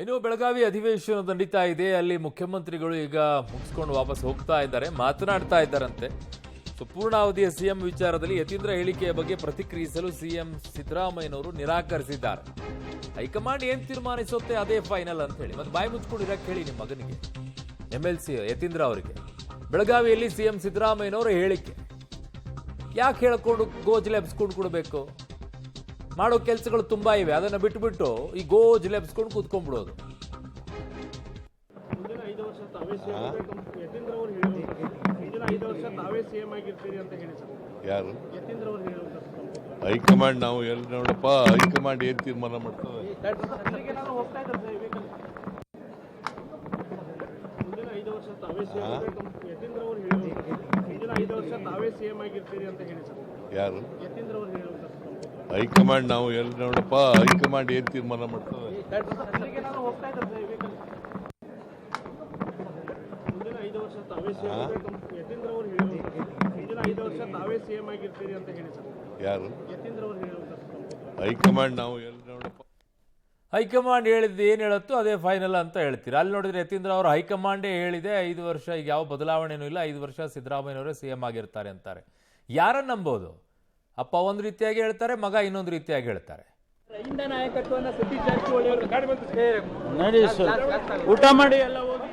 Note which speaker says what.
Speaker 1: ಇನ್ನು ಬೆಳಗಾವಿ ಅಧಿವೇಶನ ನಡೀತಾ ಇದೆ. ಅಲ್ಲಿ ಮುಖ್ಯಮಂತ್ರಿಗಳು ಈಗ ಮುಗಿಸ್ಕೊಂಡು ವಾಪಸ್ ಹೋಗ್ತಾ ಇದ್ದಾರೆ, ಮಾತನಾಡ್ತಾ ಇದ್ದಾರಂತೆ. ಪೂರ್ಣಾವಧಿಯ ಸಿಎಂ ವಿಚಾರದಲ್ಲಿ ಯತೀಂದ್ರ ಹೇಳಿಕೆಯ ಬಗ್ಗೆ ಪ್ರತಿಕ್ರಿಯಿಸಲು ಸಿಎಂ ಸಿದ್ದರಾಮಯ್ಯನವರು ನಿರಾಕರಿಸಿದ್ದಾರೆ. ಹೈಕಮಾಂಡ್ ಏನ್ ತೀರ್ಮಾನಿಸುತ್ತೆ ಅದೇ ಫೈನಲ್ ಅಂತ ಹೇಳಿ ಮತ್ತೆ ಬಾಯಿ ಮುಚ್ಕೊಂಡಿರಕ್ಕೆ ಹೇಳಿ ನಿಮ್ಮ ಮಗನಿಗೆ, MLC ಯತೀಂದ್ರ ಅವರಿಗೆ. ಬೆಳಗಾವಿಯಲ್ಲಿ ಸಿಎಂ ಸಿದ್ದರಾಮಯ್ಯನವರ ಹೇಳಿಕೆ ಯಾಕೆ ಹೇಳ್ಕೊಂಡು ಗೋಜಲು ಎಬ್ಸ್ಕೊಂಡು ಕೊಡಬೇಕು? ಮಾಡೋ ಕೆಲಸಗಳು ತುಂಬಾ ಇವೆ, ಅದನ್ನ ಬಿಟ್ಬಿಟ್ಟು ಈ ಗೋಜಲು ಎಬ್ಸ್ಕೊಂಡು ಕೂತ್ಕೊಂಡ್ಬಿಡೋದು.
Speaker 2: ಮುಂದಿನ 5 ವರ್ಷ ತಾವೇ ಸಿಎಂ ಯತೀಂದ್ರ ಅವರು ಹೇಳಿದ್ರು. ಮುಂದಿನ 5 ವರ್ಷ ತಾವೇ ಸಿಎಂ ಆಗಿರ್ತೀರಿ ಅಂತ ಹೇಳಿ ಸರ್. ಯಾರು? ಯತೀಂದ್ರ ಅವರು ಹೇಳಿದ್ರು.
Speaker 3: ಹೈಕಮಾಂಡ್ ನಾವು ಎಲ್ಲಿ ನೋಡಪ್ಪ, ಹೈಕಮಾಂಡ್ ಏನ್ ತೀರ್ಮಾನ ಮಾಡ್ತದೆ?
Speaker 2: ನಾನು ಹೋಗ್ತಾ ಇದ್ದಾರೆ ಮುಂದಿನ 5 ವರ್ಷ ತಾವೇ ಸಿಎಂ ಯತೀಂದ್ರ ಅವರು ಹೇಳಿದ್ರು. ಮುಂದಿನ 5 ವರ್ಷ ತಾವೇ ಸಿಎಂ ಆಗಿರ್ತೀರಿ ಅಂತ ಹೇಳಿ ಸರ್.
Speaker 3: ಯಾರು?
Speaker 2: ಯತೀಂದ್ರ ಅವರು ಹೇಳಿದ್ರು.
Speaker 3: ಹೈಕಮಾಂಡ್ ನಾವು ಎಲ್ಲಿ ನೋಡಪ್ಪ, ಹೈಕಮಾಂಡ್ ಏನ್ ತೀರ್ಮಾನ ಮಾಡ್ತದೆ?
Speaker 2: ನಾನು ಹೋಗ್ತಾ ಇದ್ದಾರೆ ಮುಂದಿನ 5 ವರ್ಷ ತಾವೇ ಸಿಎಂ ಯತೀಂದ್ರ ಅವರು ಹೇಳಿದ್ರು. ಮುಂದಿನ 5 ವರ್ಷ ತಾವೇ ಸಿಎಂ ಆಗಿರ್ತೀರಿ ಅಂತ ಹೇಳಿ ಸರ್.
Speaker 3: ಯಾರು?
Speaker 2: ಯತೀಂದ್ರ ಅವರು ಹೇಳಿದ್ರು.
Speaker 3: ಹೈಕಮಾಂಡ್ ನಾವು ಎಲ್ಲಿ ನೋಡಪ್ಪ,
Speaker 1: ಹೈಕಮಾಂಡ್ ಹೇಳಿದ್ದು ಏನು ಹೇಳುತ್ತೋ ಅದೇ ಫೈನಲ್ ಅಂತ ಹೇಳ್ತೀರಾ. ಅಲ್ಲಿ ನೋಡಿದ್ರೆ ಯತೀಂದ್ರ ಅವರು ಹೈಕಮಾಂಡೇ ಹೇಳಿದೆ 5 ವರ್ಷ ಈಗ ಯಾವ ಬದಲಾವಣೆನೂ ಇಲ್ಲ, 5 ವರ್ಷ ಸಿದ್ದರಾಮಯ್ಯನವರೇ ಸಿಎಂ ಆಗಿರ್ತಾರೆ ಅಂತಾರೆ. ಯಾರನ್ನ ನಂಬೋದು? ಅಪ್ಪ ಒಂದು ರೀತಿಯಾಗಿ ಹೇಳ್ತಾರೆ, ಮಗ ಇನ್ನೊಂದು ರೀತಿಯಾಗಿ ಹೇಳ್ತಾರೆ.
Speaker 2: ನಾಯಕತ್ವನ ಸತೀಶ್ ಜಾರಕಿಹೊಳಿ ಅವರು
Speaker 4: ನಡಿ ಊಟ ಮಾಡಿ ಎಲ್ಲ ಹೋಗಿ